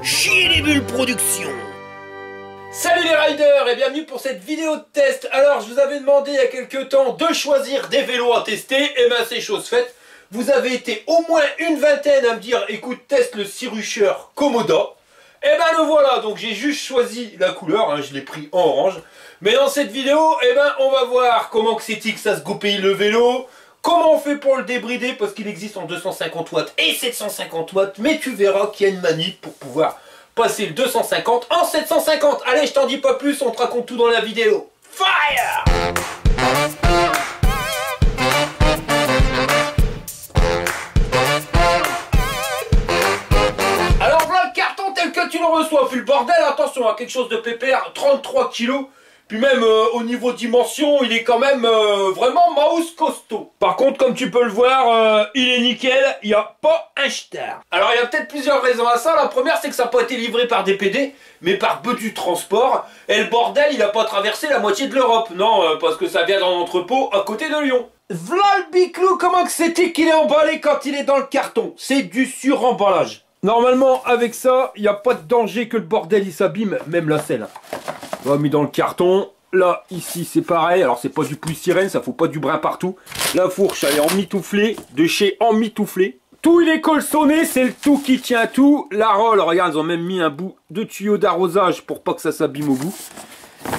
Chier les bulles production. Salut les riders et bienvenue pour cette vidéo de test. Alors je vous avais demandé il y a quelques temps de choisir des vélos à tester, et ben c'est chose faite. Vous avez été au moins une vingtaine à me dire écoute teste le Sirusher Komoda. Et ben le voilà, donc j'ai juste choisi la couleur, hein, je l'ai pris en orange. Mais dans cette vidéo, et ben on va voir comment que c'est-il que ça se goupille le vélo. Comment on fait pour le débrider, parce qu'il existe en 250 watts et 750 watts. Mais tu verras qu'il y a une manip pour pouvoir passer le 250 en 750. Allez, je t'en dis pas plus, on te raconte tout dans la vidéo. Fire! Alors voilà le carton tel que tu le reçois. Puis le bordel, attention, à quelque chose de pépère, 33 kilos. Puis même au niveau dimension, il est quand même vraiment mouse costaud. Par contre, comme tu peux le voir, il est nickel, il n'y a pas un star. Alors il y a peut-être plusieurs raisons à ça. La première, c'est que ça n'a pas été livré par DPD, mais par Bedu Transport. Et le bordel, il n'a pas traversé la moitié de l'Europe. Non, parce que ça vient d'un entrepôt à côté de Lyon. V'là le biclou, comment que c'était qu'il est emballé quand il est dans le carton? C'est du suremballage. Normalement, avec ça, il n'y a pas de danger que le bordel il s'abîme, même la selle. On l'a mis dans le carton. Là, ici, c'est pareil. Alors, c'est pas du poussirène, ça faut pas du brin partout. La fourche, elle est emmitouflée, de chez emmitouflée. Tout, il est colçonné, c'est le tout qui tient tout. La rolle, regarde, ils ont même mis un bout de tuyau d'arrosage pour pas que ça s'abîme au bout.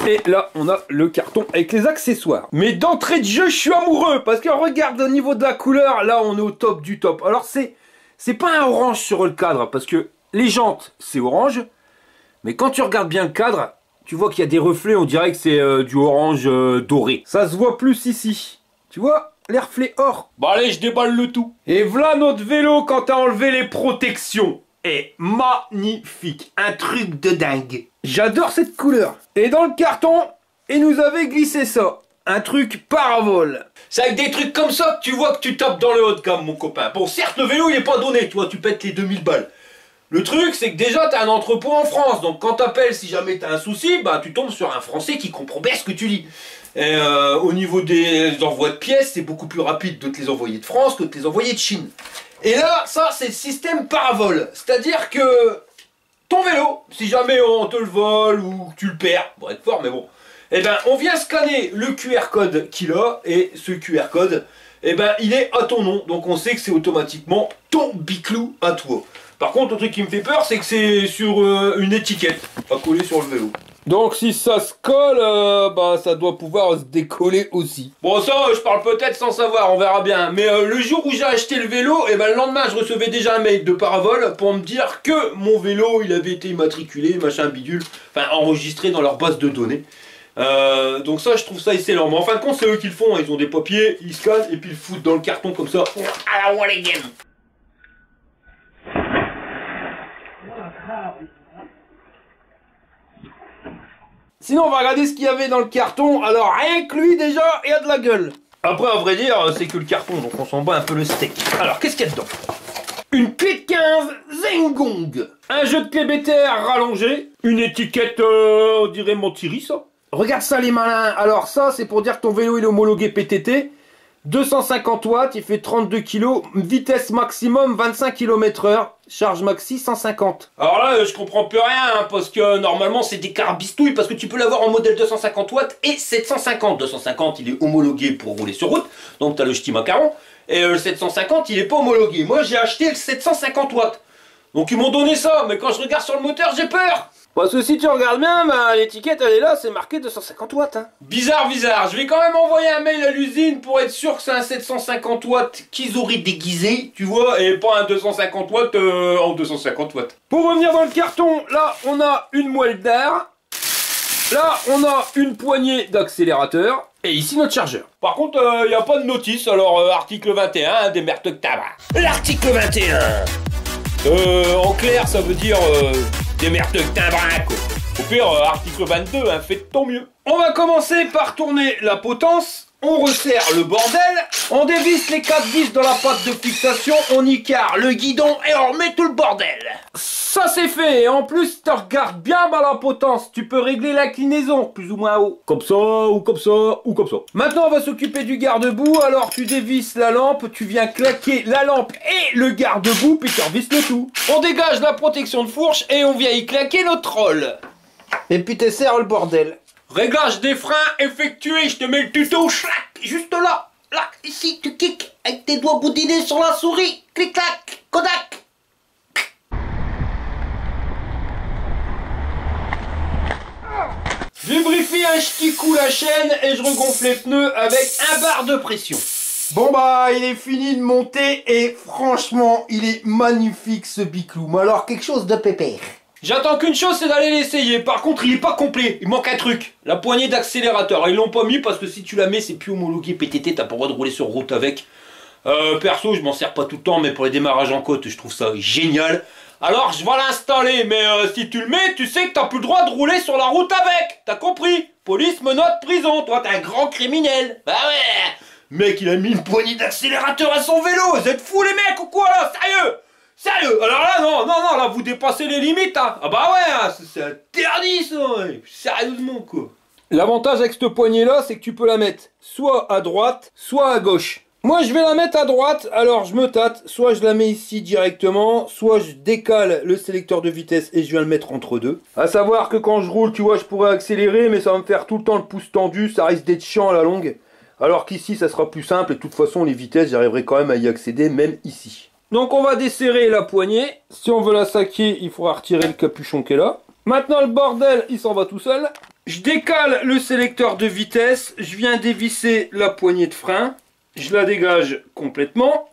Et là, on a le carton avec les accessoires. Mais d'entrée de jeu, je suis amoureux. Parce que regarde, au niveau de la couleur, là, on est au top du top. Alors, c'est pas un orange sur le cadre. Parce que les jantes, c'est orange. Mais quand tu regardes bien le cadre, tu vois qu'il y a des reflets, on dirait que c'est du orange doré. Ça se voit plus ici. Tu vois, les reflets or. Bon allez, je déballe le tout. Et voilà notre vélo quand t'as enlevé les protections. Et magnifique. Un truc de dingue. J'adore cette couleur. Et dans le carton, il nous avait glissé ça. Un truc paravol. C'est avec des trucs comme ça que tu vois que tu tapes dans le haut de gamme, mon copain. Bon, certes, le vélo, il est pas donné. Tu vois, tu pètes les 2000 balles. Le truc, c'est que déjà, tu as un entrepôt en France. Donc, quand tu appelles, si jamais tu as un souci, bah, tu tombes sur un Français qui comprend bien ce que tu lis. Et au niveau des envois de pièces, c'est beaucoup plus rapide de te les envoyer de France que de te les envoyer de Chine. Et là, ça, c'est le système paravol. C'est-à-dire que ton vélo, si jamais on te le vole ou tu le perds, bon, être fort, mais bon, eh ben, on vient scanner le QR code qu'il a. Et ce QR code, eh ben, il est à ton nom. Donc, on sait que c'est automatiquement ton biclou à toi. Par contre, le truc qui me fait peur, c'est que c'est sur une étiquette, pas collé sur le vélo. Donc si ça se colle, bah ça doit pouvoir se décoller aussi. Bon ça, je parle peut-être sans savoir, on verra bien. Mais le jour où j'ai acheté le vélo, et ben le lendemain, je recevais déjà un mail de Paravol pour me dire que mon vélo, il avait été immatriculé, machin bidule, enfin enregistré dans leur base de données. Donc ça, je trouve ça excellent. Mais en fin de compte, c'est eux qui le font. Ils ont des papiers, ils scannent et puis ils le foutent dans le carton comme ça. À la one again. Sinon, on va regarder ce qu'il y avait dans le carton. Alors, rien que lui, déjà, il y a de la gueule. Après, à vrai dire, c'est que le carton, donc on s'en bat un peu le steak. Alors, qu'est-ce qu'il y a dedans? Une clé de 15 Zengong. Un jeu de clé BTR rallongé. Une étiquette, on dirait Montiri, ça. Regarde ça, les malins. Alors, ça, c'est pour dire que ton vélo, il est homologué PTT. 250 watts, il fait 32 kg, vitesse maximum 25 km/h, charge maxi 150. Alors là, je comprends plus rien, hein, parce que normalement c'est des carbistouilles, parce que tu peux l'avoir en modèle 250 watts et 750. 250, il est homologué pour rouler sur route, donc tu as le ch'ti macaron, et le 750, il est pas homologué. Moi j'ai acheté le 750 watts, donc ils m'ont donné ça, mais quand je regarde sur le moteur, j'ai peur. Parce que si tu regardes bien, bah, l'étiquette elle est là, c'est marqué 250 watts. Hein. Bizarre, bizarre. Je vais quand même envoyer un mail à l'usine pour être sûr que c'est un 750 watts qu'ils auraient déguisé, tu vois, et pas un 250 watts en 250 watts. Pour revenir dans le carton, là on a une moelle d'air, là on a une poignée d'accélérateur, et ici notre chargeur. Par contre, il n'y a pas de notice, alors article 21, des merdes de tabac. L'article 21. En clair, ça veut dire... des merdes de timbrac. Au pire, article 22, hein, faites ton mieux. On va commencer par tourner la potence. on resserre le bordel, on dévisse les 4 vis dans la pâte de fixation, on y carre le guidon et on remet tout le bordel. Ça c'est fait, et en plus tu regardes bien la potence, tu peux régler l'inclinaison plus ou moins haut. Comme ça, ou comme ça, ou comme ça. Maintenant on va s'occuper du garde-boue, alors tu dévisses la lampe, tu viens claquer la lampe et le garde-boue, puis tu revisses le tout. On dégage la protection de fourche et on vient y claquer notre rôle. Et puis tu serres le bordel. Réglage des freins effectué, je te mets le tuto, chlac, juste là. Là, ici, tu kicks avec tes doigts boudinés sur la souris. Clic-clac, Kodak. Je lubrifie un petit coup la chaîne et je regonfle les pneus avec un bar de pression. Bon bah, il est fini de monter et franchement, il est magnifique ce bicloum. Alors, quelque chose de pépère. J'attends qu'une chose, c'est d'aller l'essayer. Par contre, il est pas complet. Il manque un truc. La poignée d'accélérateur. Ils l'ont pas mis parce que si tu la mets, c'est plus homologué PTT. T'as pas le droit de rouler sur route avec. Perso, je m'en sers pas tout le temps, mais pour les démarrages en côte, je trouve ça génial. Alors, je vais l'installer. Mais si tu le mets, tu sais que t'as plus le droit de rouler sur la route avec. T'as compris? Police, menottes, prison. Toi, t'es un grand criminel. Bah ouais. Mec, il a mis une poignée d'accélérateur à son vélo. Vous êtes fous les mecs ou quoi là? Sérieux? Sérieux? Alors là, non, là, vous dépassez les limites, hein. Ah bah ouais, hein, c'est interdit, ça, ouais. Sérieusement, quoi. L'avantage avec cette poignée-là, c'est que tu peux la mettre soit à droite, soit à gauche. Moi, je vais la mettre à droite, alors je me tâte. Soit je la mets ici directement, soit je décale le sélecteur de vitesse et je viens le mettre entre deux. À savoir que quand je roule, tu vois, je pourrais accélérer, mais ça va me faire tout le temps le pouce tendu, ça risque d'être chiant à la longue. Alors qu'ici, ça sera plus simple, et de toute façon, les vitesses, j'arriverai quand même à y accéder, même ici. Donc on va desserrer la poignée. Si on veut la saquer, il faudra retirer le capuchon qui est là. Maintenant le bordel, il s'en va tout seul. Je décale le sélecteur de vitesse. Je viens dévisser la poignée de frein. Je la dégage complètement.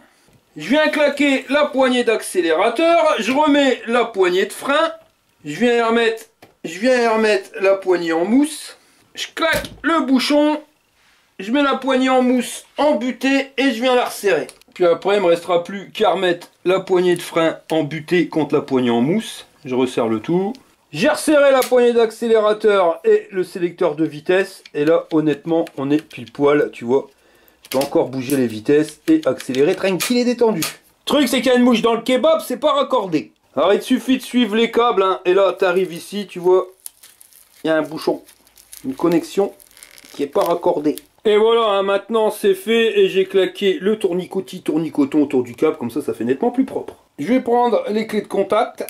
Je viens claquer la poignée d'accélérateur. Je remets la poignée de frein. Je viens y remettre la poignée en mousse. Je claque le bouchon. Je mets la poignée en mousse embutée et je viens la resserrer. Puis après, il me restera plus qu'à remettre la poignée de frein embutée contre la poignée en mousse. Je resserre le tout. J'ai resserré la poignée d'accélérateur et le sélecteur de vitesse. Et là, honnêtement, on est pile poil, tu vois. Je peux encore bouger les vitesses et accélérer tranquille et détendu. Le truc, c'est qu'il y a une mouche dans le kebab, c'est pas raccordé. Alors, il te suffit de suivre les câbles, hein, et là, tu arrives ici, tu vois, il y a un bouchon, une connexion qui est pas raccordée. Et voilà, hein, maintenant c'est fait et j'ai claqué le tournicoton autour du câble, comme ça fait nettement plus propre. Je vais prendre les clés de contact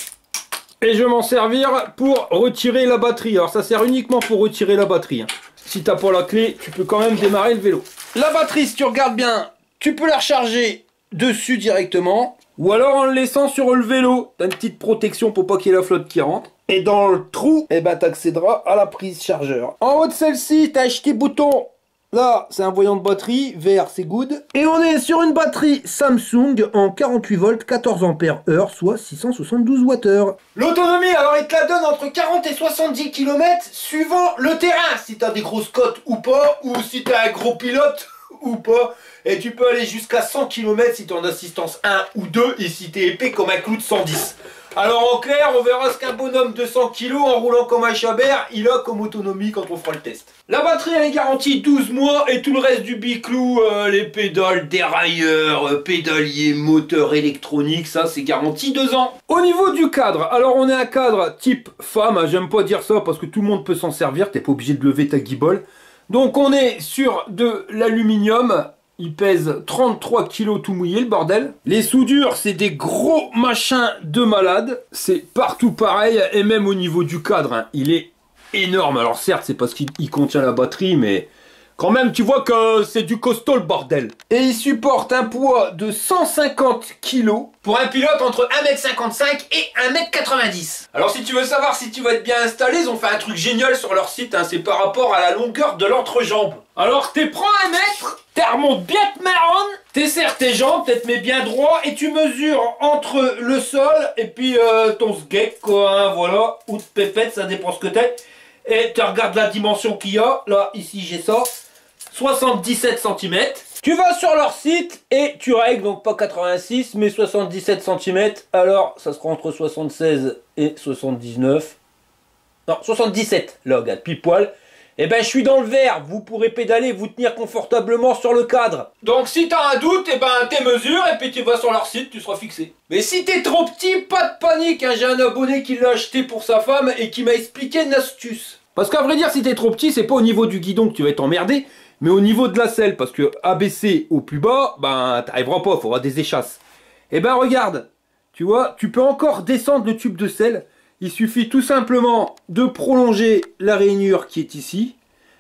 et je vais m'en servir pour retirer la batterie. Alors ça sert uniquement pour retirer la batterie, hein. Si t'as pas la clé, tu peux quand même démarrer le vélo. La batterie, si tu regardes bien, tu peux la recharger dessus directement, ou alors en le laissant sur le vélo. T'as une petite protection pour pas qu'il y ait la flotte qui rentre. Et dans le trou, eh ben, t'accéderas à la prise chargeur. En haut de celle-ci, t'as un petit bouton. Là, c'est un voyant de batterie, vert, c'est good. Et on est sur une batterie Samsung en 48 volts, 14 ampères heure, soit 672 Wh. L'autonomie, alors il te la donne entre 40 et 70 km suivant le terrain. Si t'as des grosses côtes ou pas, ou si t'as un gros pilote ou pas. Et tu peux aller jusqu'à 100 km si t'es en assistance 1 ou 2 et si t'es épais comme un clou de 110. Alors en clair, on verra ce qu'un bonhomme de 100 kg en roulant comme un chabert, il a comme autonomie quand on fera le test. La batterie elle est garantie 12 mois et tout le reste du biclou, les pédales, dérailleurs, pédalier, moteur électronique, ça c'est garanti 2 ans. Au niveau du cadre, alors on est un cadre type femme, j'aime pas dire ça parce que tout le monde peut s'en servir, t'es pas obligé de lever ta guibole. Donc on est sur de l'aluminium. Il pèse 33 kg tout mouillé le bordel. Les soudures c'est des gros machins de malade. C'est partout pareil et même au niveau du cadre hein, il est énorme. Alors certes c'est parce qu'il contient la batterie mais quand même tu vois que c'est du costaud le bordel. Et il supporte un poids de 150 kg pour un pilote entre 1m55 et 1m90. Alors si tu veux savoir si tu vas être bien installé, ils ont fait un truc génial sur leur site hein, c'est par rapport à la longueur de l'entrejambe. Alors t'es prends 1 mètre, t'es remontes bien te marronne, t'esserres tes jambes, t'es te mets bien droit et tu mesures entre le sol et puis ton sgeg quoi, hein, voilà, ou de pépette, ça dépend ce que t'es. Et tu regardes la dimension qu'il y a, là ici j'ai ça, 77 cm. Tu vas sur leur site et tu règles, donc pas 86 mais 77 cm, alors ça sera entre 76 et 79. Non, 77, là regarde, pile poil. eh ben je suis dans le vert, vous pourrez pédaler, vous tenir confortablement sur le cadre. Donc si t'as un doute, eh ben t'es mesures et puis tu vas sur leur site, tu seras fixé. Mais si t'es trop petit, pas de panique, hein, j'ai un abonné qui l'a acheté pour sa femme et qui m'a expliqué une astuce. Parce qu'à vrai dire, si t'es trop petit, c'est pas au niveau du guidon que tu vas être emmerdé, mais au niveau de la selle, parce que abaisser au plus bas, ben t'arriveras pas, il faudra des échasses. Eh ben regarde, tu vois, tu peux encore descendre le tube de selle. Il suffit tout simplement de prolonger la rainure qui est ici,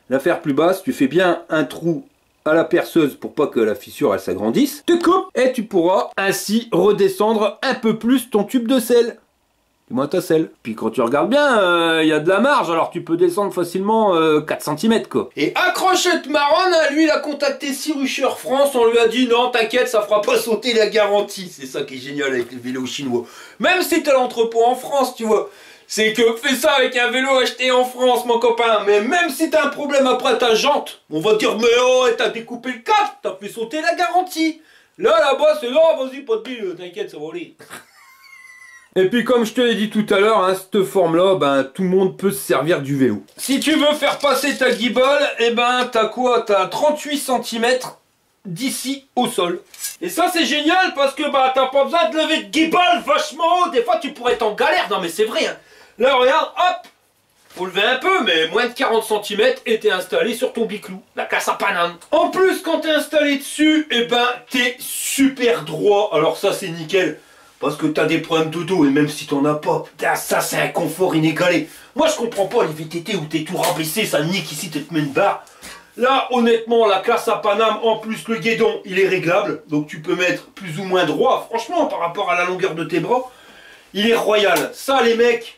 la faire plus basse, tu fais bien un trou à la perceuse pour pas que la fissure elle s'agrandisse, tu coupes et tu pourras ainsi redescendre un peu plus ton tube de selle. Du moins ta selle. Puis quand tu regardes bien, il y a de la marge, alors tu peux descendre facilement 4 cm quoi. Et accrochette marronne, lui il a contacté Sirucher France, on lui a dit non t'inquiète ça fera pas sauter la garantie. C'est ça qui est génial avec les vélos chinois. Même si t'as l'entrepôt en France tu vois. C'est que fais ça avec un vélo acheté en France mon copain. Mais même si t'as un problème après ta jante, on va dire mais oh t'as découpé le cap, t'as fait sauter la garantie. Là-bas c'est non vas-y pas de bille, t'inquiète ça va aller. Et puis comme je te l'ai dit tout à l'heure, hein, cette forme-là, ben tout le monde peut se servir du vélo. Si tu veux faire passer ta guibole, eh ben t'as quoi? T'as 38 cm d'ici au sol. Et ça c'est génial parce que bah t'as pas besoin de lever de guibole vachement haut. Des fois tu pourrais être en galère, non mais c'est vrai. Hein. Là regarde, hop, faut lever un peu, mais moins de 40 cm et t'es installé sur ton biclou, la casse à Paname. En plus quand t'es installé dessus, eh ben t'es super droit. Alors ça c'est nickel. Parce que t'as des problèmes de dos et même si t'en as pas, ça c'est un confort inégalé. Moi je comprends pas les VTT où t'es tout rabaissé, ça nique ici, tu te mets une barre. Là honnêtement la classe à Paname, en plus le guidon il est réglable. Donc tu peux mettre plus ou moins droit, franchement par rapport à la longueur de tes bras. Il est royal. Ça les mecs,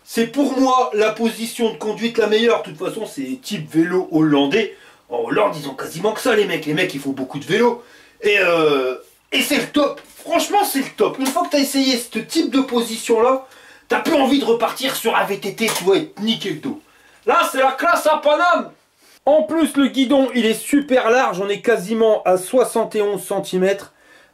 c'est pour moi la position de conduite la meilleure. De toute façon c'est type vélo hollandais. En Hollande ils ont quasiment que ça les mecs. Les mecs ils font beaucoup de vélo. Et c'est le top. Franchement, c'est le top. Une fois que tu as essayé ce type de position-là, t'as plus envie de repartir sur un VTT, tu vois, et te niquer le dos. Là, c'est la classe à Paname. En plus, le guidon, il est super large. On est quasiment à 71 cm.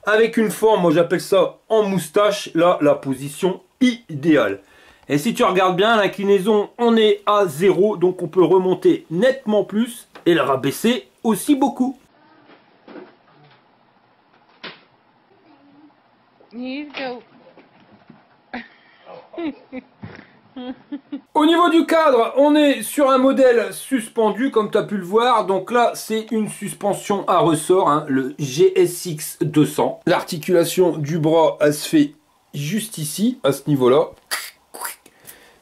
Avec une forme, moi j'appelle ça en moustache. Là, la position idéale. Et si tu regardes bien, l'inclinaison, on est à 0. Donc, on peut remonter nettement plus et la rabaisser aussi beaucoup. You go. Au niveau du cadre, on est sur un modèle suspendu comme tu as pu le voir. Donc là, c'est une suspension à ressort, hein, le GSX 200. L'articulation du bras, elle se fait juste ici, à ce niveau-là.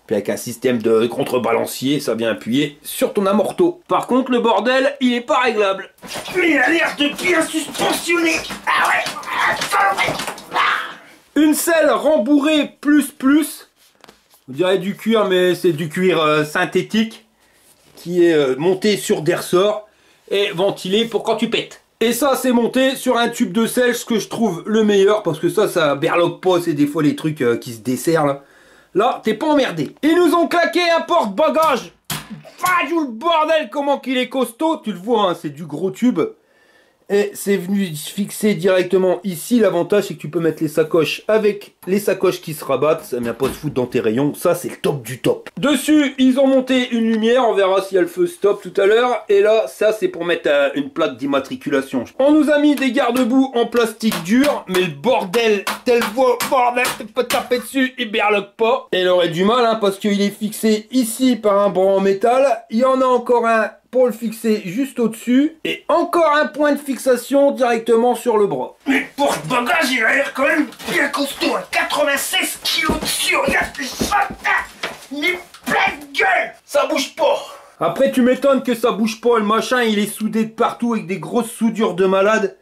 Puis avec un système de contrebalancier, ça vient appuyer sur ton amorto. Par contre, le bordel, il est pas réglable. Il a l'air de bien suspensionné. Ah ouais. Une selle rembourrée plus. On dirait du cuir, mais c'est du cuir synthétique qui est monté sur des ressorts et ventilé pour quand tu pètes. Et ça, c'est monté sur un tube de selle, ce que je trouve le meilleur parce que ça berloque pas. C'est des fois les trucs qui se desserrent là. Là, t'es pas emmerdé. Ils nous ont claqué un porte-bagages. Fadjou le bordel, comment qu'il est costaud. Tu le vois, hein, c'est du gros tube. Et c'est venu fixer directement ici. L'avantage, c'est que tu peux mettre les sacoches avec les sacoches qui se rabattent. Ça vient pas se foutre dans tes rayons. Ça, c'est le top du top. Dessus, ils ont monté une lumière. On verra s'il y a le feu stop tout à l'heure. Et là, ça, c'est pour mettre une plaque d'immatriculation. On nous a mis des garde-boue en plastique dur. Mais le bordel, tel bordel, tu peux taper dessus, il berloque pas. Et il aurait du mal, hein, parce qu'il est fixé ici par un bras en métal. Il y en a encore un pour le fixer juste au-dessus. Et encore un point de fixation directement sur le bras. Mais le porte-bagages, il a l'air quand même bien costaud. 96 kg dessus, regarde ça. Mais plein de gueule. Ça bouge pas. Après, tu m'étonnes que ça bouge pas. Le machin, il est soudé de partout avec des grosses soudures de malade.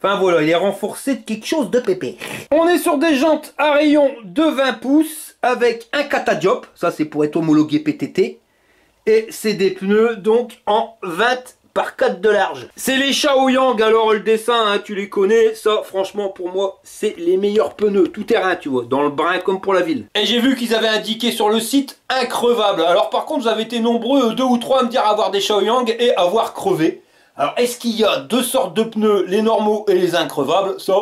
Enfin voilà, il est renforcé de quelque chose de pépère. On est sur des jantes à rayon de 20 pouces avec un catadiop. Ça, c'est pour être homologué PTT. Et c'est des pneus donc en 20 par 4 de large. C'est les Shaoyang, alors le dessin, hein, tu les connais. Ça, franchement, pour moi, c'est les meilleurs pneus tout terrain, tu vois, dans le brin comme pour la ville. Et j'ai vu qu'ils avaient indiqué sur le site increvable. Alors par contre, vous avez été nombreux, 2 ou 3 à me dire avoir des Shaoyang et avoir crevé. Alors est-ce qu'il y a deux sortes de pneus, les normaux et les increvables? Ça,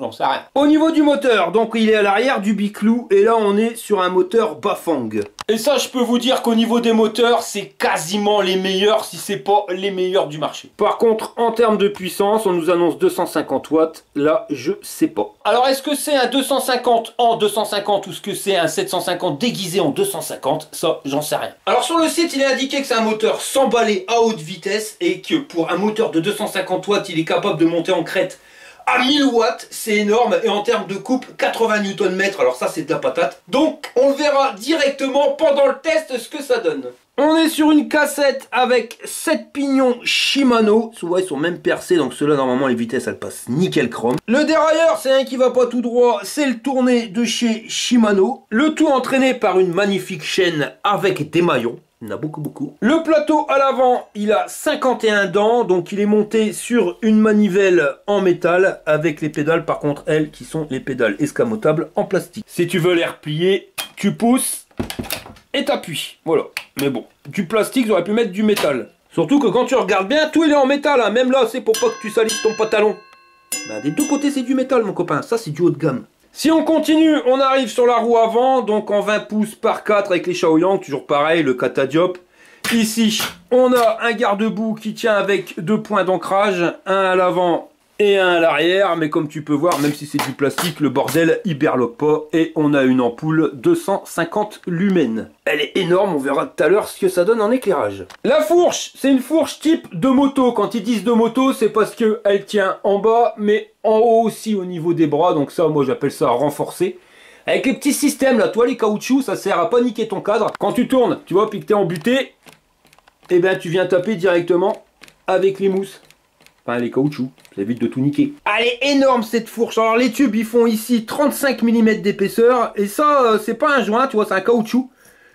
j'en sais rien. Au niveau du moteur, donc il est à l'arrière du biclou et là on est sur un moteur Bafang. Et ça je peux vous dire qu'au niveau des moteurs, c'est quasiment les meilleurs, si c'est pas les meilleurs du marché. Par contre, en termes de puissance, on nous annonce 250 watts, là je sais pas. Alors est-ce que c'est un 250 en 250 ou est-ce que c'est un 750 déguisé en 250? Ça, j'en sais rien. Alors sur le site, il est indiqué que c'est un moteur 100 balais à haute vitesse et que pour un moteur de 250 watts, il est capable de monter en crête à 1000 watts, c'est énorme, et en termes de couple, 80 Nm, alors ça c'est de la patate. Donc on verra directement pendant le test ce que ça donne. On est sur une cassette avec 7 pignons Shimano, souvent ils sont même percés, donc ceux-là normalement les vitesses elles passent nickel chrome. Le dérailleur c'est un qui va pas tout droit, c'est le tourné de chez Shimano. Le tout entraîné par une magnifique chaîne avec des maillons. Il y en a beaucoup. Le plateau à l'avant, il a 51 dents, donc il est monté sur une manivelle en métal avec les pédales, par contre, elles qui sont les pédales escamotables en plastique. Si tu veux les replier, tu pousses et t'appuies. Voilà. Mais bon, du plastique, j'aurais pu mettre du métal. Surtout que quand tu regardes bien, tout il est en métal, hein. Même là, c'est pour pas que tu salisses ton pantalon. Bah, des deux côtés, c'est du métal, mon copain. Ça, c'est du haut de gamme. Si on continue, on arrive sur la roue avant, donc en 20 pouces par 4 avec les Shaoyang, toujours pareil, le Catadiop. Ici, on a un garde-boue qui tient avec 2 points d'ancrage, un à l'avant et un à l'arrière, mais comme tu peux voir, même si c'est du plastique, le bordel il berloque pas, et on a une ampoule 250 lumens. Elle est énorme, on verra tout à l'heure ce que ça donne en éclairage. La fourche, c'est une fourche type de moto. Quand ils disent de moto, c'est parce qu'elle tient en bas, mais en haut aussi au niveau des bras, donc ça, moi j'appelle ça renforcé. Avec les petits systèmes là, toi les caoutchoucs, ça sert à pas niquer ton cadre. Quand tu tournes, tu vois, puis que t'es embuté, et ben tu viens taper directement avec les mousses. Enfin les caoutchoucs, ça évite de tout niquer. Elle est énorme cette fourche. Alors les tubes ils font ici 35 mm d'épaisseur. Et ça c'est pas un joint, tu vois, c'est un caoutchouc.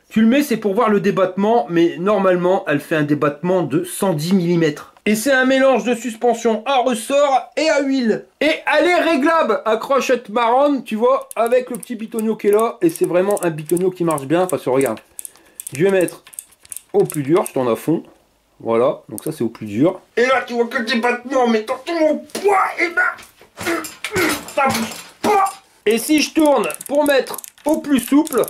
Tu le mets, c'est pour voir le débattement, mais normalement elle fait un débattement de 110 mm. Et c'est un mélange de suspension à ressort et à huile. Et elle est réglable à crochette marron, tu vois, avec le petit bitonio qui est là. Et c'est vraiment un bitonio qui marche bien. Enfin, regarde, je vais mettre au plus dur, je tourne à fond. Voilà, donc ça c'est au plus dur. Et là tu vois que le débattement, mais quand mon poids, et ben ça bouge pas. Et si je tourne pour mettre au plus souple,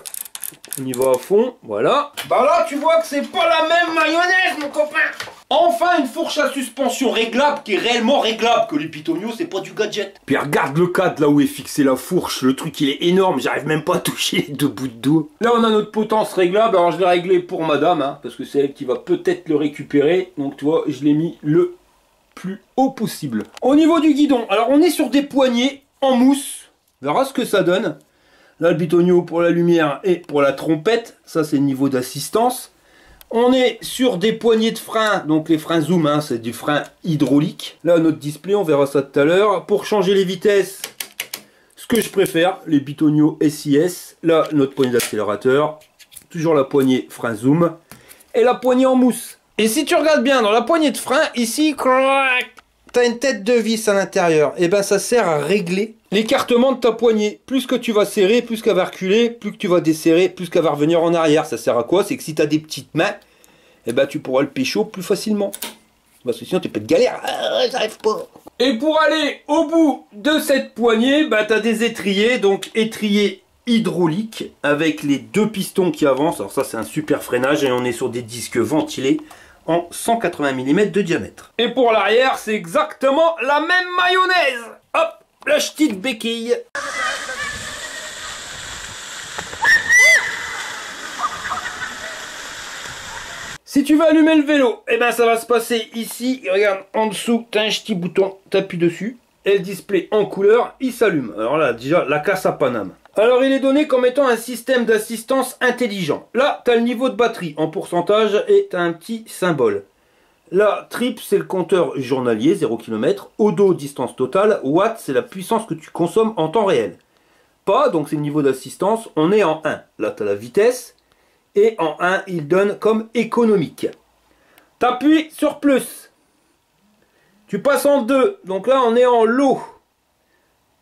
on y va à fond, voilà. Bah là tu vois que c'est pas la même mayonnaise mon copain. Enfin une fourche à suspension réglable qui est réellement réglable, que les pitonios c'est pas du gadget. Puis regarde le cadre là où est fixée la fourche, le truc il est énorme, j'arrive même pas à toucher les 2 bouts de doigt. Là on a notre potence réglable, alors je l'ai réglé pour madame, hein, parce que c'est elle qui va peut-être le récupérer, donc tu vois je l'ai mis le plus haut possible. Au niveau du guidon, alors on est sur des poignées en mousse, on verra ce que ça donne. Là le bitonio pour la lumière et pour la trompette, ça c'est le niveau d'assistance. On est sur des poignées de frein, donc les freins zoom, hein, c'est du frein hydraulique. Là, notre display, on verra ça tout à l'heure. Pour changer les vitesses, ce que je préfère, les bitonio SIS. Là, notre poignée d'accélérateur. Toujours la poignée frein zoom. Et la poignée en mousse. Et si tu regardes bien, dans la poignée de frein, ici, tu as une tête de vis à l'intérieur. Et ben ça sert à régler l'écartement de ta poignée. Plus que tu vas serrer, plus qu'elle va reculer, plus que tu vas desserrer, plus qu'elle va revenir en arrière. Ça sert à quoi? C'est que si tu as des petites mains, et ben tu pourras le pécho plus facilement. Parce que sinon tu peux te galère. J'arrive pas. Et pour aller au bout de cette poignée, bah, tu as des étriers, donc étriers hydrauliques avec les 2 pistons qui avancent. Alors ça c'est un super freinage et on est sur des disques ventilés en 180 mm de diamètre. Et pour l'arrière, c'est exactement la même mayonnaise. Hop, la petite béquille. Si tu veux allumer le vélo, eh ben ça va se passer ici. Et regarde, en dessous, tu as un petit bouton, tu appuies dessus. Et le display en couleur, il s'allume. Alors là, déjà, la classe à Paname. Alors il est donné comme étant un système d'assistance intelligent. Là, tu as le niveau de batterie en pourcentage et tu as un petit symbole. Là, trip, c'est le compteur journalier, 0 km. Odo, distance totale. Watt, c'est la puissance que tu consommes en temps réel. Pas, donc c'est le niveau d'assistance, on est en 1. Là, tu as la vitesse. Et en 1, il donne comme économique. Tu appuies sur plus. Tu passes en 2. Donc là, on est en low.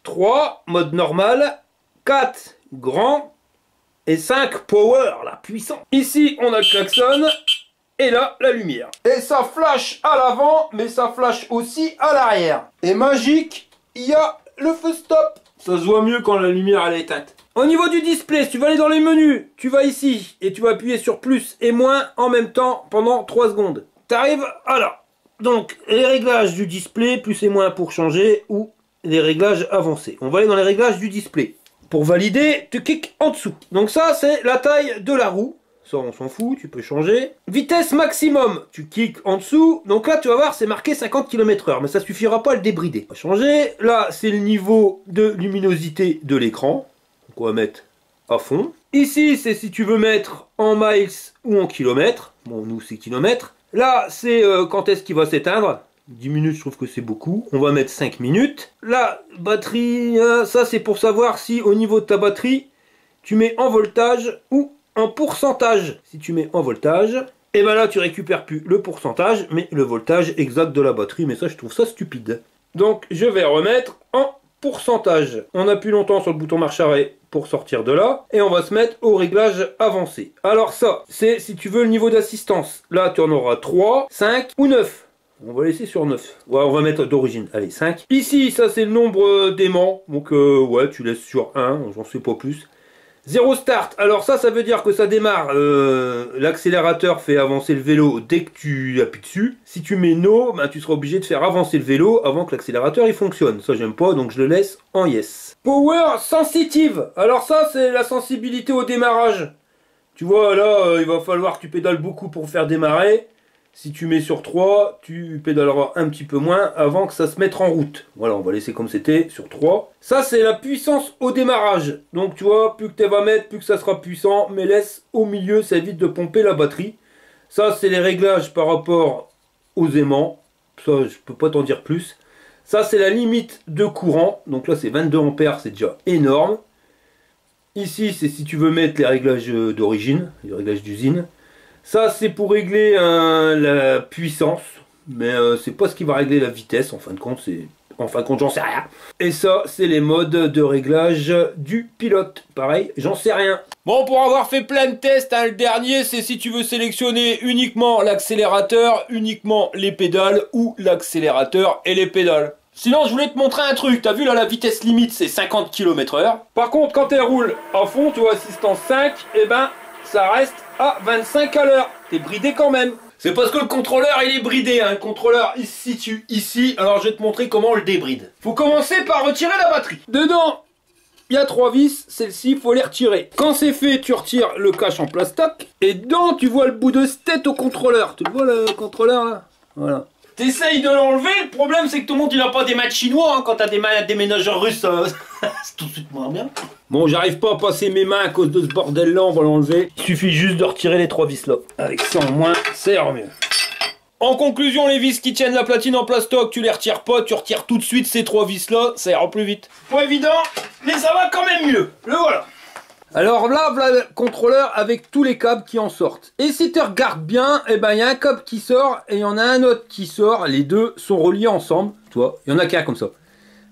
3, mode normal. 4, grand. Et 5, power, la puissance. Ici, on a le klaxon. Et là, la lumière. Et ça flash à l'avant, mais ça flash aussi à l'arrière. Et magique, il y a le feu stop. Ça se voit mieux quand la lumière elle est éteinte. Au niveau du display, si tu vas aller dans les menus, tu vas ici et tu vas appuyer sur plus et moins en même temps pendant 3 secondes. Tu arrives à là. Donc les réglages du display, plus et moins pour changer ou les réglages avancés. On va aller dans les réglages du display. Pour valider, tu cliques en dessous. Donc ça, c'est la taille de la roue. Ça, on s'en fout, tu peux changer. Vitesse maximum, tu cliques en dessous. Donc là, tu vas voir, c'est marqué 50 km/h. Mais ça suffira pas à le débrider. On va changer. Là, c'est le niveau de luminosité de l'écran. Donc on va mettre à fond. Ici, c'est si tu veux mettre en miles ou en kilomètres. Bon, nous, c'est kilomètres. Là, c'est quand est-ce qu'il va s'éteindre. 10 minutes, je trouve que c'est beaucoup. On va mettre 5 minutes. La batterie, ça c'est pour savoir si au niveau de ta batterie, tu mets en voltage ou en pourcentage. Si tu mets en voltage, et ben là tu récupères plus le pourcentage, mais le voltage exact de la batterie. Mais ça, je trouve ça stupide. Donc je vais remettre en pourcentage. On appuie longtemps sur le bouton marche arrêt pour sortir de là. Et on va se mettre au réglage avancé. Alors ça, c'est si tu veux le niveau d'assistance. Là, tu en auras 3, 5 ou 9. On va laisser sur 9. Ouais, on va mettre d'origine. Allez, 5. Ici, ça c'est le nombre d'aimants. Donc, ouais, tu laisses sur 1. J'en sais pas plus. 0 start. Alors ça veut dire que ça démarre. L'accélérateur fait avancer le vélo dès que tu appuies dessus. Si tu mets no, ben, tu seras obligé de faire avancer le vélo avant que l'accélérateur il fonctionne. Ça, j'aime pas, donc je le laisse en yes. Power sensitive. Alors ça, c'est la sensibilité au démarrage. Tu vois, là, il va falloir que tu pédales beaucoup pour faire démarrer. Si tu mets sur 3, tu pédaleras un petit peu moins avant que ça se mette en route. Voilà, on va laisser comme c'était sur 3. Ça, c'est la puissance au démarrage. Donc, tu vois, plus que tu vas mettre, plus que ça sera puissant. Mais laisse au milieu, ça évite de pomper la batterie. Ça, c'est les réglages par rapport aux aimants. Ça, je peux pas t'en dire plus. Ça, c'est la limite de courant. Donc là, c'est 22 ampères, c'est déjà énorme. Ici, c'est si tu veux mettre les réglages d'origine, les réglages d'usine. Ça, c'est pour régler la puissance, mais c'est pas ce qui va régler la vitesse, en fin de compte, j'en sais rien. Et ça, c'est les modes de réglage du pilote. Pareil, j'en sais rien. Bon, pour avoir fait plein de tests, hein, le dernier, c'est si tu veux sélectionner uniquement l'accélérateur, uniquement les pédales, ou l'accélérateur et les pédales. Sinon, je voulais te montrer un truc. T'as vu, là, la vitesse limite, c'est 50 km/h. Par contre, quand elle roule à fond, tu vois, assistance 5, et ben, ça reste à 25 à l'heure. T'es bridé quand même. C'est parce que le contrôleur, il est bridé. Hein. Le contrôleur, il se situe ici. Alors, je vais te montrer comment on le débride. Faut commencer par retirer la batterie. Dedans, il y a 3 vis. Celle-ci, il faut les retirer. Quand c'est fait, tu retires le cache en plastoc. Et dedans, tu vois le bout de tête au contrôleur. Tu le vois, le contrôleur, là? Voilà. T'essayes de l'enlever, le problème c'est que tout le monde il a pas des maths chinois, hein. Quand t'as des ménageurs russes, c'est tout de suite moins bien. Bon, j'arrive pas à passer mes mains à cause de ce bordel là, on va l'enlever. Il suffit juste de retirer les 3 vis là. Avec ça en moins, ça ira mieux. En conclusion, les vis qui tiennent la platine en plastoc, tu les retires pas, tu retires tout de suite ces 3 vis là, ça ira plus vite. Pas évident, mais ça va quand même mieux. Le voilà. Alors là, voilà le contrôleur avec tous les câbles qui en sortent. Et si tu regardes bien, eh ben, il y a un câble qui sort et il y en a un autre qui sort. Les deux sont reliés ensemble. Tu vois, il y en a qu'un comme ça.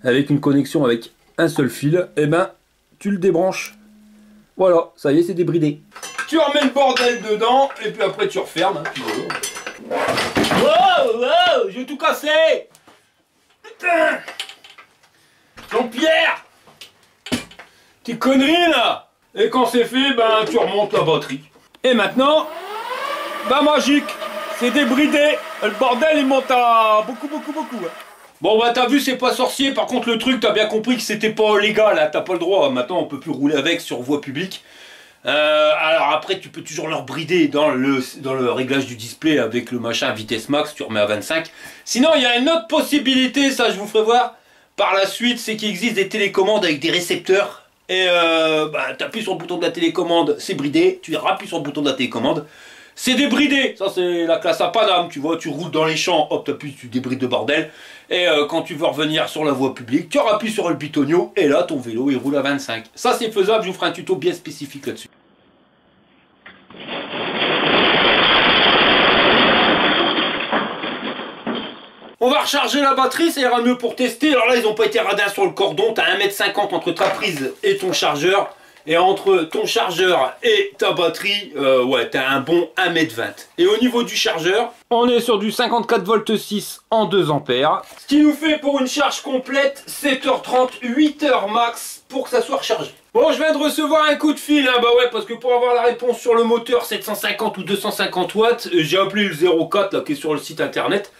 Avec une connexion avec un seul fil. Eh ben, tu le débranches. Voilà, ça y est, c'est débridé. Tu remets le bordel dedans et puis après tu refermes. Hein, puis voilà. Wow, wow, j'ai tout cassé. Putain. Jean-Pierre, tes conneries là. Et quand c'est fait, ben tu remontes la batterie. Et maintenant, ben magique, c'est débridé. Le bordel il monte à beaucoup. Hein. Bon bah t'as vu, c'est pas sorcier. Par contre le truc, t'as bien compris que c'était pas légal, hein. T'as pas le droit. Maintenant on peut plus rouler avec sur voie publique. Alors après tu peux toujours leur brider dans le réglage du display avec le machin vitesse max, tu remets à 25. Sinon il y a une autre possibilité, ça je vous ferai voir par la suite, c'est qu'il existe des télécommandes avec des récepteurs. Et bah, tu appuies sur le bouton de la télécommande, c'est bridé. Tu appuies sur le bouton de la télécommande, c'est débridé. Ça c'est la classe à Paname, tu vois, tu roules dans les champs, hop, t'appuies, tu débrides de bordel. Et quand tu veux revenir sur la voie publique, tu appuies sur le pitonio et là ton vélo il roule à 25. Ça c'est faisable, je vous ferai un tuto bien spécifique là-dessus. On va recharger la batterie, ça ira mieux pour tester. Alors là, ils n'ont pas été radins sur le cordon. Tu as 1,50 m entre ta prise et ton chargeur. Et entre ton chargeur et ta batterie, ouais, t'as un bon 1,20 m. Et au niveau du chargeur, on est sur du 54 volts 6 en 2 ampères. Ce qui nous fait pour une charge complète 7h30, 8h max pour que ça soit rechargé. Bon, je viens de recevoir un coup de fil, hein, bah ouais, parce que pour avoir la réponse sur le moteur 750 ou 250 watts, j'ai appelé le 04 là, qui est sur le site internet.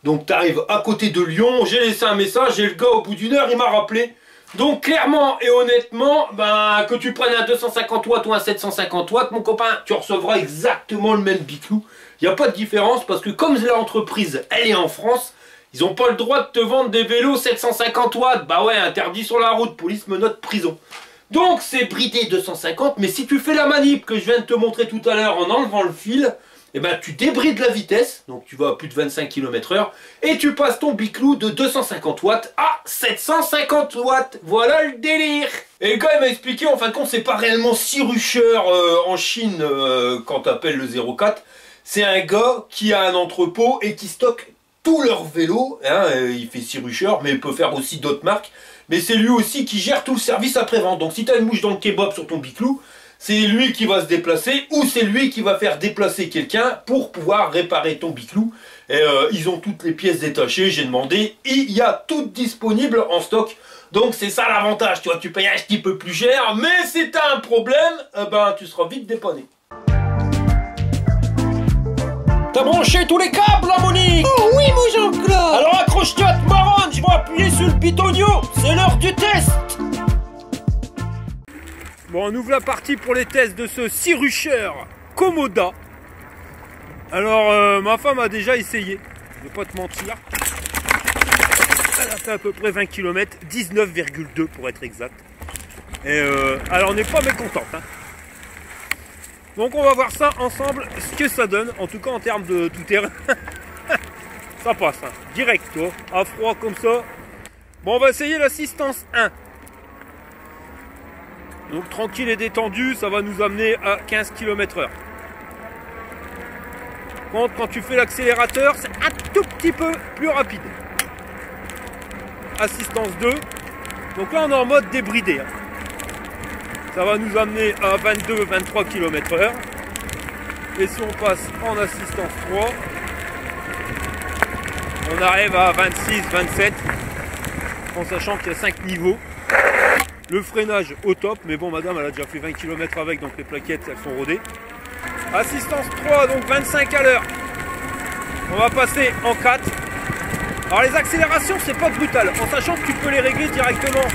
Donc tu arrives à côté de Lyon, j'ai laissé un message et le gars au bout d'une heure il m'a rappelé. Donc clairement et honnêtement, ben, que tu prennes un 250 watts ou un 750 watts, mon copain, tu recevras exactement le même biclou. Il n'y a pas de différence parce que comme l'entreprise elle est en France, ils n'ont pas le droit de te vendre des vélos 750 watts. Bah ouais, interdit sur la route, police, menottes, prison. Donc c'est bridé 250, mais si tu fais la manip que je viens de te montrer tout à l'heure en enlevant le fil, eh ben, tu débrides la vitesse, donc tu vas à plus de 25 km/h, et tu passes ton biclou de 250 watts à 750 watts. Voilà le délire. Et le gars il m'a expliqué, en fin de compte, c'est pas réellement Sirucher en Chine quand t'appelles le 04. C'est un gars qui a un entrepôt et qui stocke tous leurs vélos. Hein, il fait Sirucher, mais il peut faire aussi d'autres marques. Mais c'est lui aussi qui gère tout le service après-vente. Donc si tu as une mouche dans le kebab sur ton biclou, c'est lui qui va se déplacer ou c'est lui qui va faire déplacer quelqu'un pour pouvoir réparer ton biclou. Et ils ont toutes les pièces détachées, j'ai demandé. Il y a toutes disponibles en stock. Donc c'est ça l'avantage, tu vois, tu payes un petit peu plus cher, mais si tu as un problème, ben, tu seras vite dépanné. T'as branché tous les câbles là, Monique? Oh oui, mon Jean-Claude. Alors accroche-toi à te marronne, je vais appuyer sur le pitonio, c'est l'heure du test. Bon, on ouvre la partie pour les tests de ce Sirucher Komoda. Alors, ma femme a déjà essayé, je vais pas te mentir. Elle a fait à peu près 20 km, 19,2 pour être exact. Et alors, on n'est pas mécontente. Hein. Donc, on va voir ça ensemble, ce que ça donne, en tout cas en termes de tout-terrain. Ça passe, hein. Direct, toi, à froid comme ça. Bon, on va essayer l'assistance 1. Donc tranquille et détendu, ça va nous amener à 15 km/h. Quand tu fais l'accélérateur, c'est un tout petit peu plus rapide. Assistance 2. Donc là on est en mode débridé. Hein. Ça va nous amener à 22-23 km/h. Et si on passe en assistance 3, on arrive à 26-27, en sachant qu'il y a 5 niveaux. Le freinage au top, mais bon, madame, elle a déjà fait 20 km avec, donc les plaquettes, elles sont rodées. Assistance 3, donc 25 à l'heure. On va passer en 4. Alors les accélérations, c'est pas brutal, en sachant que tu peux les régler directement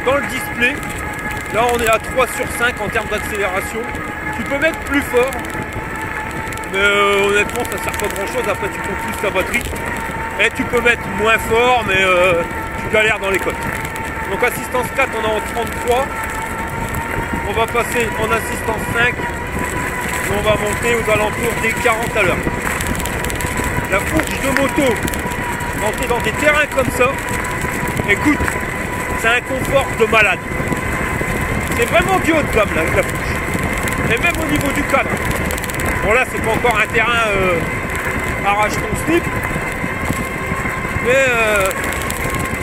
dans le display. Là, on est à 3 sur 5 en termes d'accélération. Tu peux mettre plus fort, mais honnêtement, ça sert pas grand chose. Après, tu comptes plus ta batterie. Et tu peux mettre moins fort, mais tu galères dans les côtes. Donc assistance 4, on est en 33. On va passer en assistance 5. Et on va monter aux alentours des 40 à l'heure. La fourche de moto, quand tu es dans des terrains comme ça, écoute, c'est un confort de malade. C'est vraiment du haut de gamme là, avec la fourche. Et même au niveau du cadre. Bon là, c'est pas encore un terrain arrache ton slip. Mais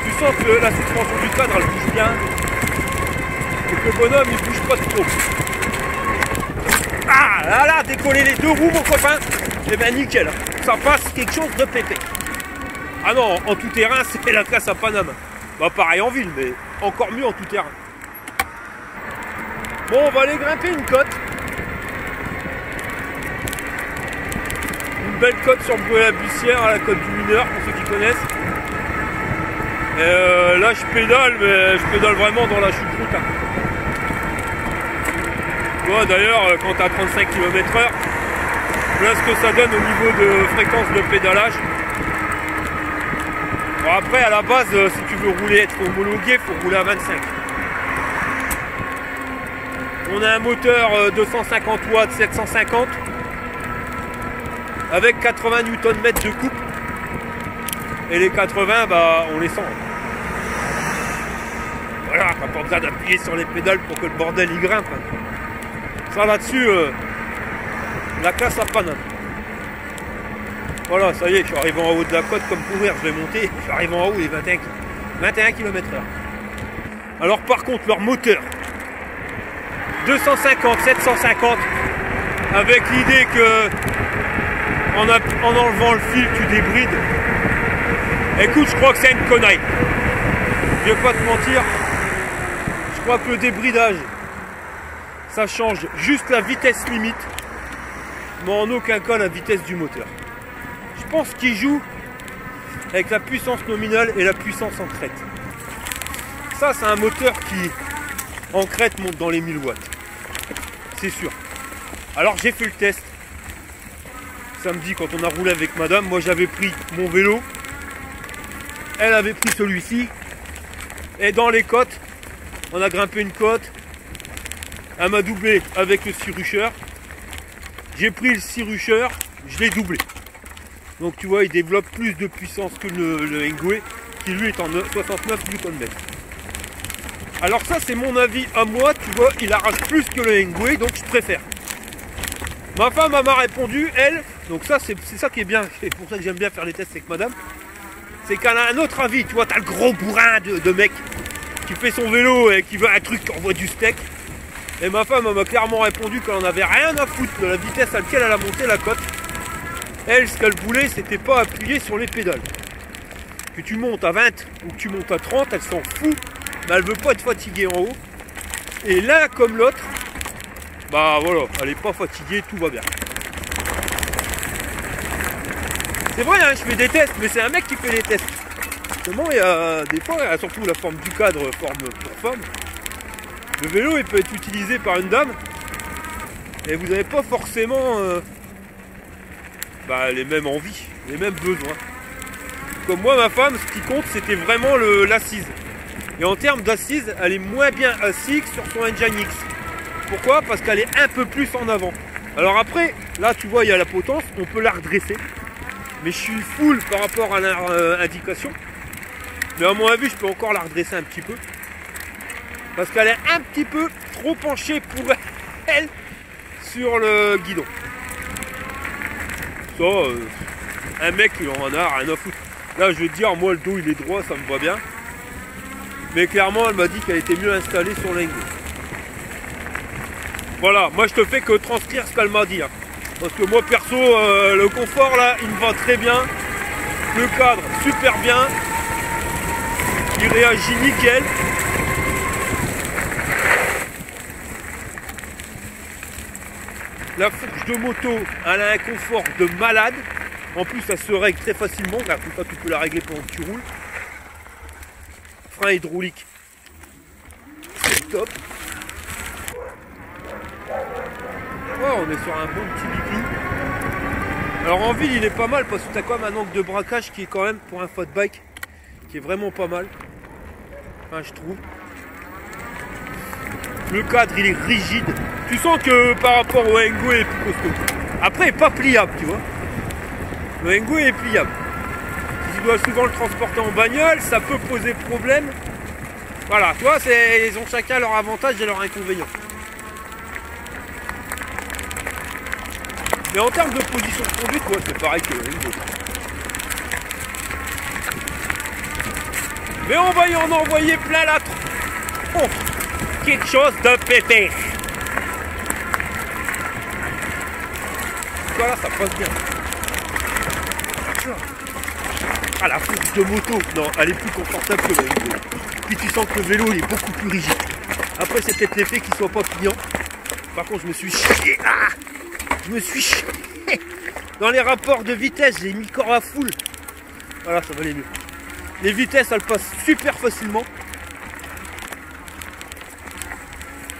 tu sens que la suspension du cadre elle bouge bien et que le bonhomme il bouge pas trop. Ah là, décoller les deux roues mon copain, et bien nickel, ça passe quelque chose de pépé. Ah non, en tout terrain c'est la classe à Paname. Bah pareil en ville, mais encore mieux en tout terrain. Bon, on va aller grimper une côte. Une belle côte sur Bruay-la-Bussière, à la côte du Mineur pour ceux qui connaissent. Et là je pédale, mais je pédale vraiment dans la choucroute. Hein. Bon, d'ailleurs quand tu as 35 km/h, voilà ce que ça donne au niveau de fréquence de pédalage. Bon, après à la base si tu veux rouler, être homologué, il faut rouler à 25. On a un moteur 250 watts 750 avec 80 Nm de coupe. Et les 80, bah, on les sent. Voilà, t'as pas besoin d'appuyer sur les pédales pour que le bordel y grimpe. Ça là-dessus, la classe à Paname. Voilà, ça y est, je suis arrivé en haut de la côte comme courir, je vais monter. Je suis arrivé en haut, il est 21 km/h. Alors par contre, leur moteur, 250, 750, avec l'idée que en enlevant le fil tu débrides. Écoute, je crois que c'est une connerie. Je vais pas te mentir, je crois que le débridage, ça change juste la vitesse limite, mais en aucun cas la vitesse du moteur. Je pense qu'il joue avec la puissance nominale et la puissance en crête. Ça, c'est un moteur qui, en crête, monte dans les 1000 watts. C'est sûr. Alors, j'ai fait le test. Samedi, quand on a roulé avec madame, moi j'avais pris mon vélo. Elle avait pris celui-ci. Et dans les côtes, on a grimpé une côte. Elle m'a doublé avec le Sirusher. J'ai pris le Sirusher, je l'ai doublé. Donc tu vois, il développe plus de puissance que le Engwe, qui lui est en 69 Nm. Alors ça, c'est mon avis à moi, tu vois, il arrache plus que le Engwe, donc je préfère. Ma femme m'a répondu, elle, donc ça c'est ça qui est bien, c'est pour ça que j'aime bien faire les tests avec madame, c'est qu'elle a un autre avis, tu vois, t'as le gros bourrin de mec qui fait son vélo et qui veut un truc qui envoie du steak. Et ma femme m'a clairement répondu qu'elle en avait rien à foutre de la vitesse à laquelle elle a monté la côte. Elle, ce qu'elle voulait, c'était pas appuyer sur les pédales. Que tu montes à 20 ou que tu montes à 30, elle s'en fout, mais elle veut pas être fatiguée en haut. Et l'un comme l'autre, bah voilà, elle est pas fatiguée, tout va bien. C'est vrai, hein, je fais des tests, mais c'est un mec qui fait les tests. Seulement, il y a des fois, surtout la forme du cadre, forme pour femme, le vélo il peut être utilisé par une dame et vous n'avez pas forcément les mêmes envies, les mêmes besoins. Comme moi, ma femme, ce qui compte, c'était vraiment l'assise. Et en termes d'assise, elle est moins bien assise que sur son Engine X. Pourquoi? Parce qu'elle est un peu plus en avant. Alors après, là tu vois, il y a la potence, on peut la redresser. Mais je suis full par rapport à l'indication. Mais à mon avis, je peux encore la redresser un petit peu. Parce qu'elle est un petit peu trop penchée pour elle sur le guidon. Ça, un mec il en a rien à foutre. Là je vais te dire, moi le dos il est droit, ça me va bien. Mais clairement elle m'a dit qu'elle était mieux installée sur l'Engwe. Voilà, moi je te fais que transcrire ce qu'elle m'a dit. Hein. Parce que moi perso, le confort là il me va très bien. Le cadre super bien. Il réagit nickel. La fourche de moto, elle a un confort de malade. En plus, elle se règle très facilement. Là, comme ça, tu peux la régler pendant que tu roules. Frein hydraulique. C'est top. Ouais, on est sur un bon petit bipi. Alors en ville, il est pas mal parce que tu as quand même un angle de braquage qui est quand même, pour un fat bike, qui est vraiment pas mal. Enfin, je trouve. Le cadre il est rigide. Tu sens que par rapport au Engwe il est plus costaud. Après il n'est pas pliable, tu vois. Le Engwe est pliable. Si tu dois souvent le transporter en bagnole, ça peut poser problème. Voilà, tu vois, ils ont chacun leur avantage et leur inconvénient. Mais en termes de position de conduite, ouais, c'est pareil que le Engwe. Mais on va y en envoyer plein la tronche. Quelque chose de pété. Voilà, ça passe bien. Ah, la fourche de moto, non, elle est plus confortable que le vélo. Puis tu sens que le vélo il est beaucoup plus rigide. Après, c'est peut-être l'effet qu'il soit pas pliant. Par contre, je me suis chié. Ah, je me suis chié. Dans les rapports de vitesse, j'ai mis corps à full. Voilà, ça va aller mieux. Les vitesses, elles passent super facilement.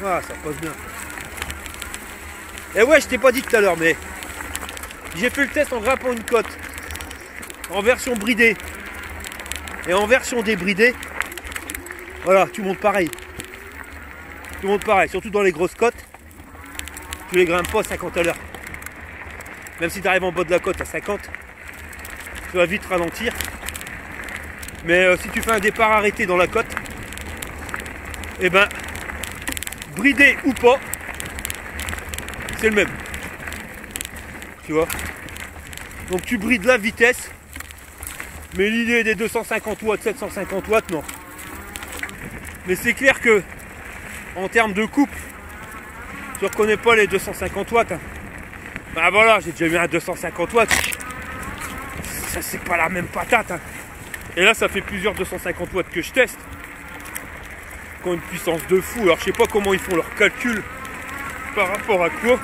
Ah, ça passe bien. Et ouais, je t'ai pas dit tout à l'heure, mais j'ai fait le test en grimpant une côte en version bridée et en version débridée. Voilà, tu montes pareil. Tu montes pareil, surtout dans les grosses côtes. Tu les grimpes pas à 50 à l'heure. Même si tu arrives en bas de la côte à 50, tu vas vite ralentir. Mais si tu fais un départ arrêté dans la côte, et ben bridé ou pas, c'est le même. Tu vois. Donc tu brides la vitesse, mais l'idée des 250 watts, 750 watts, non. Mais c'est clair que en termes de coupe, Tu reconnais pas les 250 watts hein. Bah voilà, j'ai déjà eu un 250 watts. Ça c'est pas la même patate hein. Et là ça fait plusieurs 250 watts que je teste. Qui ont une puissance de fou. Alors je sais pas comment ils font leurs calculs par rapport à quoi.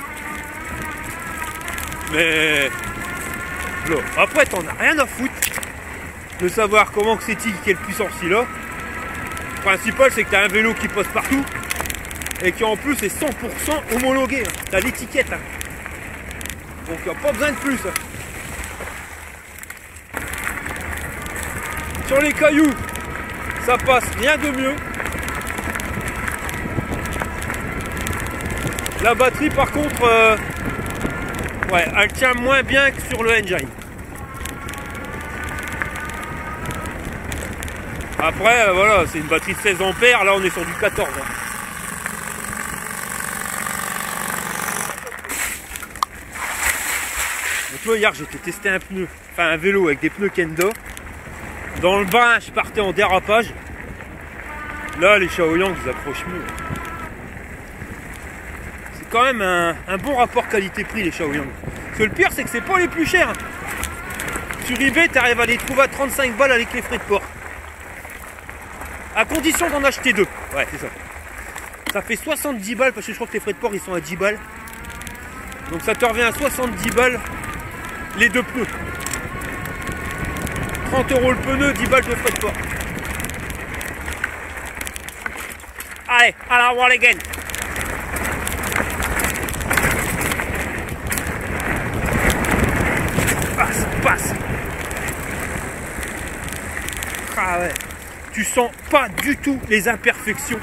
Mais là, après t'en as rien à foutre de savoir comment que c'est-il, quelle puissance il a. Le principal c'est que tu as un vélo qui passe partout et qui en plus est 100% homologué. Hein. Tu as l'étiquette. Hein. Donc il n'y a pas besoin de plus. Hein. Sur les cailloux, ça passe rien de mieux. La batterie par contre, ouais, elle tient moins bien que sur le engine. Après, voilà, c'est une batterie de 16 ampères, là on est sur du 14. Hein. Et tu vois, hier j'étais testé un pneu, enfin un vélo avec des pneus Kenda. Dans le bain, je partais en dérapage. Là, les Shaoyang, ils accrochent mieux. C'est quand même un bon rapport qualité-prix, les Shaoyang. Parce que le pire, c'est que c'est pas les plus chers. Sur eBay, tu arrives à les trouver à 35 balles avec les frais de port. À condition d'en acheter deux. Ouais, c'est ça. Ça fait 70 balles, parce que je crois que les frais de port, ils sont à 10 balles. Donc ça te revient à 70 balles les deux pneus. 30 € le pneu, 10 balles de frais de port. Allez, à la wall again. Passe. Ah ouais. Tu sens pas du tout les imperfections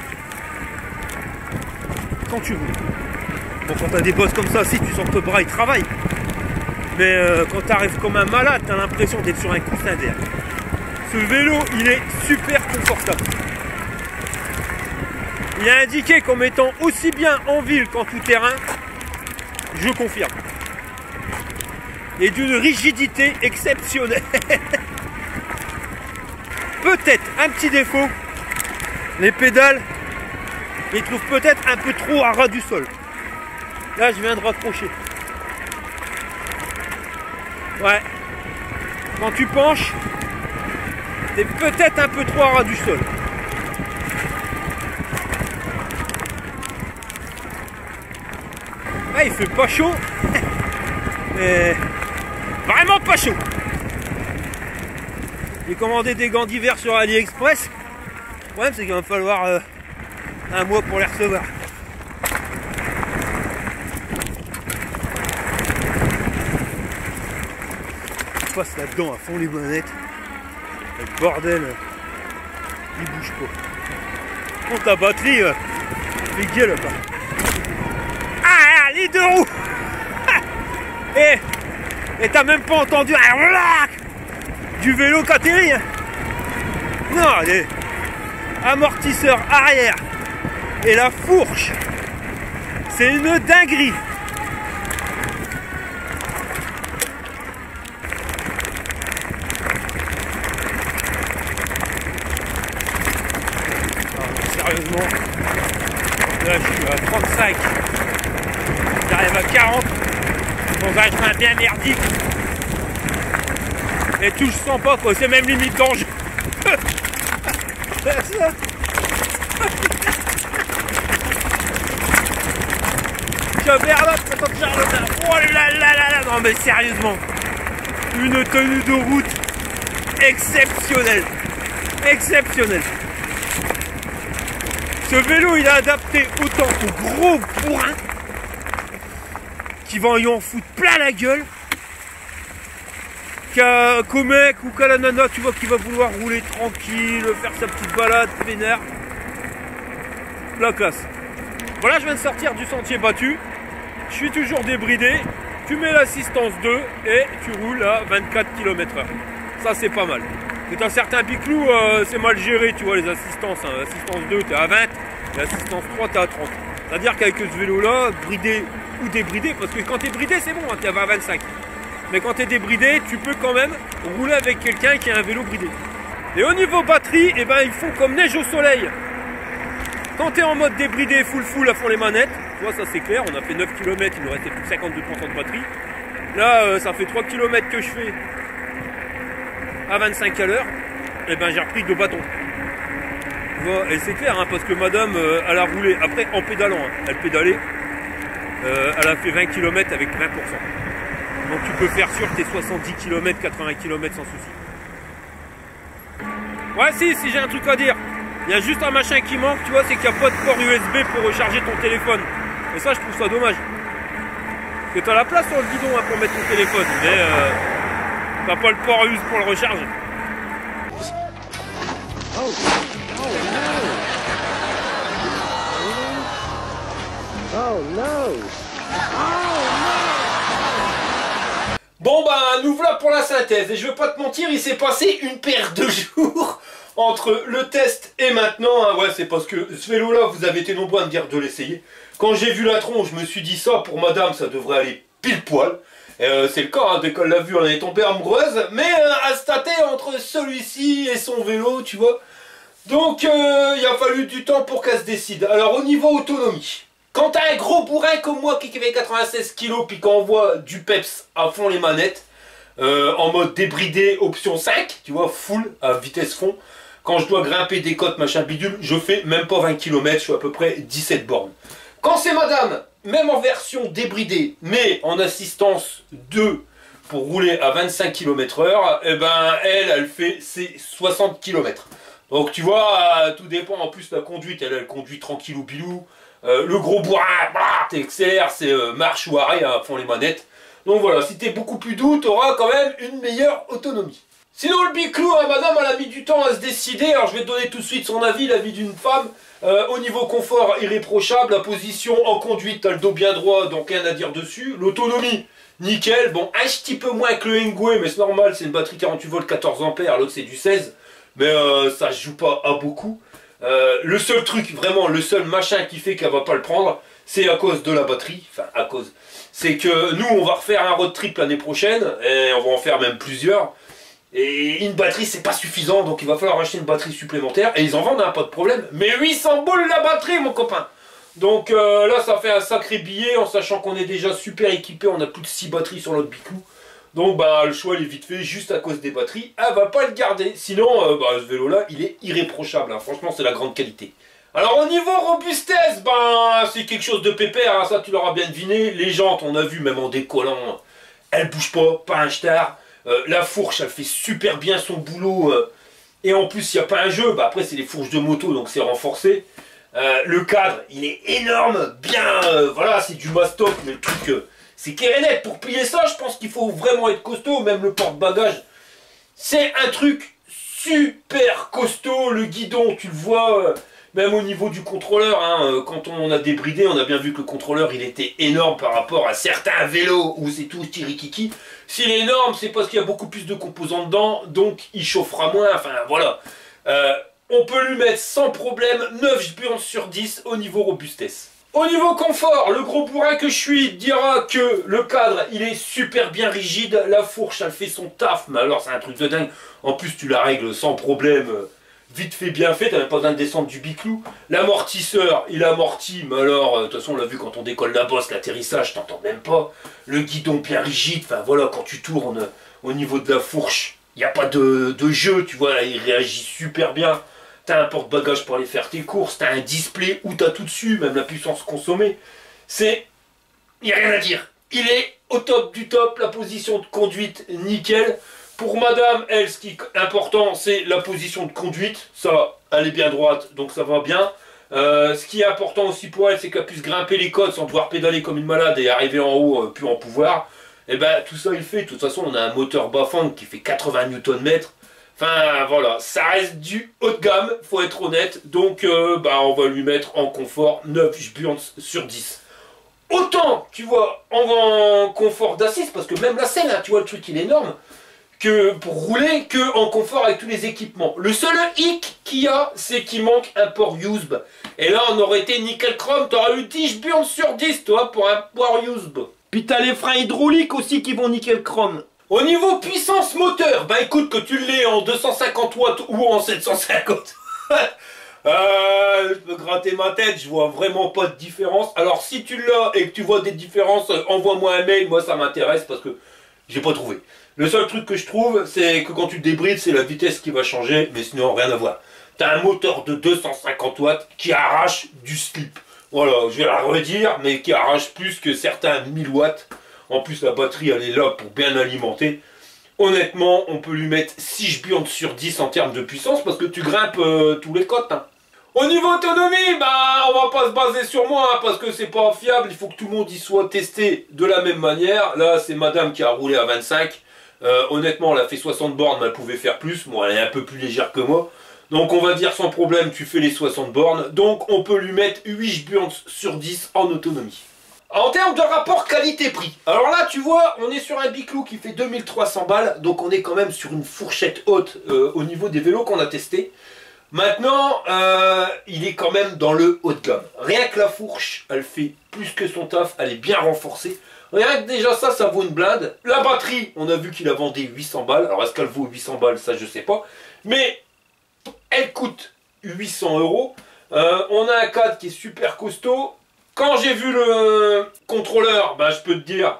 quand tu roules. Bon, quand t'as des bosses comme ça, si tu sens que le bras il travaille. Mais quand tu arrives comme un malade, tu as l'impression d'être sur un coussin d'air. Ce vélo, il est super confortable. Il est indiqué comme étant aussi bien en ville qu'en tout terrain. Je confirme. Et d'une rigidité exceptionnelle. Peut-être un petit défaut. Les pédales, ils trouvent peut-être un peu trop à ras du sol. Là, je viens de raccrocher. Ouais. Quand tu penches, t'es peut-être un peu trop à ras du sol. Ouais, il fait pas chaud. Mais vraiment pas chaud. J'ai commandé des gants d'hiver sur AliExpress. Le problème c'est qu'il va me falloir un mois pour les recevoir. Je passe là-dedans à fond les manettes. Le bordel, il bouge pas. Contre la batterie, fait gueule là-bas. Ah, les deux roues. Et t'as même pas entendu du vélo qui atterrit. Non, les amortisseurs arrière et la fourche, c'est une dinguerie. Sérieusement, là je suis à 35, j'arrive à 40 dans un chemin bien merdique et tout je sens pas quoi, c'est même limite dangereux. Oh là là là là, non mais sérieusement, une tenue de route exceptionnelle, exceptionnelle. Ce vélo il est adapté autant aux gros bourrins qui vont y en foutre plein la gueule qu'au mec ou qu'à la nana, tu vois, qui va vouloir rouler tranquille, faire sa petite balade pénère. La classe. Voilà, je viens de sortir du sentier battu. Je suis toujours débridé. Tu mets l'assistance 2 et tu roules à 24 km/h. Ça, c'est pas mal. Mais dans certains biclous, c'est mal géré, tu vois, les assistances. Hein. L'assistance 2, tu es à 20. L'assistance 3, tu es à 30. C'est-à-dire qu'avec ce vélo-là, bridé ou débridé, parce que quand tu es bridé, c'est bon, hein, tu es à 25. Mais quand tu es débridé, tu peux quand même rouler avec quelqu'un qui a un vélo bridé. Et au niveau batterie, eh ben, ils font comme neige au soleil. Quand tu es en mode débridé full à fond les manettes, Tu vois, ça c'est clair, on a fait 9 km, il nous restait plus que 52% de batterie. Là, ça fait 3 km que je fais à 25 à l'heure, et ben j'ai repris 2 bâtons. Tu vois, et c'est clair, hein, parce que madame, elle a roulé, après en pédalant, hein, elle pédalait, elle a fait 20 km avec 20%. Donc tu peux faire sur tes 70 km, 80 km sans souci. Ouais, si j'ai un truc à dire. Il y a juste un machin qui manque, tu vois, c'est qu'il n'y a pas de port USB pour recharger ton téléphone. Et ça, je trouve ça dommage. Parce que tu as la place sur le guidon hein, pour mettre ton téléphone, mais t'as pas le port USB pour le recharger. Oh no! Bon bah nous voilà pour la synthèse et je vais pas te mentir, il s'est passé une paire de jours entre le test et maintenant, hein. Ouais, c'est parce que ce vélo là vous avez été nombreux à me dire de l'essayer. Quand j'ai vu la tronche, je me suis dit ça pour madame ça devrait aller pile poil. C'est le cas, hein, dès qu'elle l'a vu elle est tombée amoureuse, mais à se tâter entre celui-ci et son vélo, tu vois. Donc il a fallu du temps pour qu'elle se décide. Alors au niveau autonomie, quand t'as un gros bourrin comme moi qui fait 96 kg puis qu'on voit du peps à fond les manettes, en mode débridé option 5, tu vois, full à vitesse fond, quand je dois grimper des côtes machin bidule, je fais même pas 20 km, je suis à peu près 17 bornes. Quand c'est madame, même en version débridée, mais en assistance 2 pour rouler à 25 km/h, et ben elle fait ses 60 km. Donc tu vois, tout dépend, en plus la conduite, elle conduit tranquillou bilou. Le gros bourrin, t'accélères, c'est marche ou arrêt à fond les manettes. Donc voilà, si t'es beaucoup plus doux, t'auras quand même une meilleure autonomie. Sinon le biclou, hein, madame, elle a mis du temps à se décider. Alors je vais te donner tout de suite son avis, l'avis d'une femme. Au niveau confort, irréprochable. La position en conduite, t'as le dos bien droit, donc rien à dire dessus. L'autonomie, nickel. Bon, un petit peu moins que le Engwe, mais c'est normal, c'est une batterie 48 volts 14 ampères, l'autre c'est du 16. Mais ça se joue pas à beaucoup. Le seul truc, vraiment, le seul machin qui fait qu'elle va pas le prendre, c'est à cause de la batterie. Enfin, à cause. C'est que nous, on va refaire un road trip l'année prochaine, et on va en faire même plusieurs. Et une batterie, c'est pas suffisant, donc il va falloir acheter une batterie supplémentaire. Et ils en vendent, hein, pas de problème. Mais 800 boules la batterie, mon copain! Donc là, ça fait un sacré billet, en sachant qu'on est déjà super équipé. On a plus de 6 batteries sur notre biclou. Donc bah le choix il est vite fait, juste à cause des batteries, elle va pas le garder. Sinon, ce vélo là, il est irréprochable, hein. Franchement c'est la grande qualité. Alors au niveau robustesse, c'est quelque chose de pépère, hein. Ça tu l'auras bien deviné. Les jantes, on a vu même en décollant, elles bougent pas un star. La fourche, elle fait super bien son boulot. Et en plus, il n'y a pas un jeu, après c'est les fourches de moto, donc c'est renforcé. Le cadre, il est énorme, bien, voilà, c'est du mastoc, mais le truc... c'est clair et net, pour plier ça, je pense qu'il faut vraiment être costaud, même le porte-bagages. C'est un truc super costaud, le guidon, tu le vois, même au niveau du contrôleur, hein, quand on a débridé, on a bien vu que le contrôleur, il était énorme par rapport à certains vélos où c'est tout tirikiki. S'il est énorme, c'est parce qu'il y a beaucoup plus de composants dedans, donc il chauffera moins, enfin voilà. On peut lui mettre sans problème 9 jburnes sur 10 au niveau robustesse. Au niveau confort, le gros bourrin que je suis dira que le cadre, il est super bien rigide. La fourche, elle fait son taf, mais alors c'est un truc de dingue. En plus, tu la règles sans problème, vite fait, bien fait, t'as même pas besoin de descendre du biclou. L'amortisseur, il amortit, mais alors, de toute façon, on l'a vu quand on décolle la bosse, l'atterrissage, t'entends même pas. Le guidon bien rigide, enfin voilà, quand tu tournes au niveau de la fourche, il n'y a pas de jeu, tu vois, il réagit super bien. T'as un porte-bagages pour aller faire tes courses, t'as un display où t'as tout dessus, même la puissance consommée. Il n'y a rien à dire. Il est au top du top, la position de conduite, nickel. Pour madame, elle, ce qui est important, c'est la position de conduite. Ça, elle est bien droite, donc ça va bien. Ce qui est important aussi pour elle, c'est qu'elle puisse grimper les côtes sans devoir pédaler comme une malade et arriver en haut, plus en pouvoir. Et ben, tout ça, il fait. De toute façon, on a un moteur Bafang qui fait 80 Nm. Enfin voilà, ça reste du haut de gamme, faut être honnête, donc on va lui mettre en confort 9 jburnes sur 10. Autant, tu vois, en confort d'assise, parce que même la selle, hein, tu vois le truc il est énorme, que pour rouler, que en confort avec tous les équipements. Le seul hic qu'il y a, c'est qu'il manque un port USB. Et là on aurait été nickel chrome, t'aurais eu 10 jburnes sur 10 toi pour un port USB. Puis t'as les freins hydrauliques aussi qui vont nickel chrome. Au niveau puissance moteur, écoute que tu l'aies en 250 watts ou en 750. Je peux gratter ma tête, je vois vraiment pas de différence. Alors si tu l'as et que tu vois des différences, envoie-moi un mail, moi ça m'intéresse parce que j'ai pas trouvé. Le seul truc que je trouve, c'est que quand tu débrides, c'est la vitesse qui va changer, mais sinon rien à voir. T'as un moteur de 250 watts qui arrache du slip. Voilà, je vais la redire, mais qui arrache plus que certains 1000 watts. En plus, la batterie, elle est là pour bien alimenter. Honnêtement, on peut lui mettre 6 burnes sur 10 en termes de puissance, parce que tu grimpes tous les côtes. Hein. Au niveau autonomie, bah, on va pas se baser sur moi, hein, parce que c'est pas fiable. Il faut que tout le monde y soit testé de la même manière. Là, c'est madame qui a roulé à 25. Honnêtement, elle a fait 60 bornes, mais elle pouvait faire plus. Bon, elle est un peu plus légère que moi. Donc on va dire sans problème, tu fais les 60 bornes. Donc on peut lui mettre 8 burnes sur 10 en autonomie. En termes de rapport qualité-prix, alors là tu vois, on est sur un Biclou qui fait 2300 balles. Donc on est quand même sur une fourchette haute au niveau des vélos qu'on a testés. Maintenant, il est quand même dans le haut de gamme. Rien que la fourche, elle fait plus que son taf, elle est bien renforcée. Rien que déjà ça, ça vaut une blinde. La batterie, on a vu qu'il a vendu 800 balles. Alors est-ce qu'elle vaut 800 balles, ça je sais pas. Mais elle coûte 800 €. On a un cadre qui est super costaud. Quand j'ai vu le contrôleur, bah, je peux te dire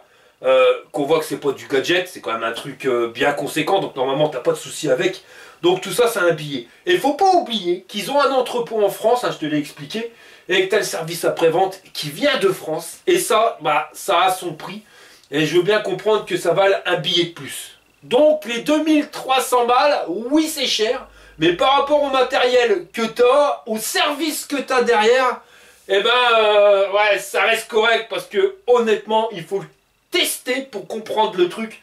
qu'on voit que c'est pas du gadget. C'est quand même un truc bien conséquent. Donc normalement, t'as pas de souci avec. Donc tout ça, c'est un billet. Et il faut pas oublier qu'ils ont un entrepôt en France, hein, je te l'ai expliqué. Et que tu as le service après-vente qui vient de France. Et ça, bah, ça a son prix. Et je veux bien comprendre que ça vale un billet de plus. Donc les 2300 balles, oui c'est cher. Mais par rapport au matériel que tu as, au service que tu as derrière, eh ben, ouais, ça reste correct parce que honnêtement, il faut le tester pour comprendre le truc.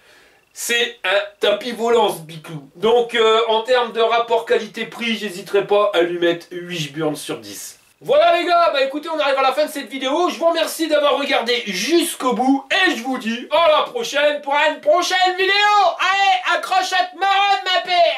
C'est un tapis volant ce Biclou. Donc, en termes de rapport qualité-prix, j'hésiterai pas à lui mettre 8 burnes sur 10. Voilà les gars, bah écoutez, on arrive à la fin de cette vidéo. Je vous remercie d'avoir regardé jusqu'au bout et je vous dis à la prochaine pour une prochaine vidéo. Allez, accroche à te marronne ma paix.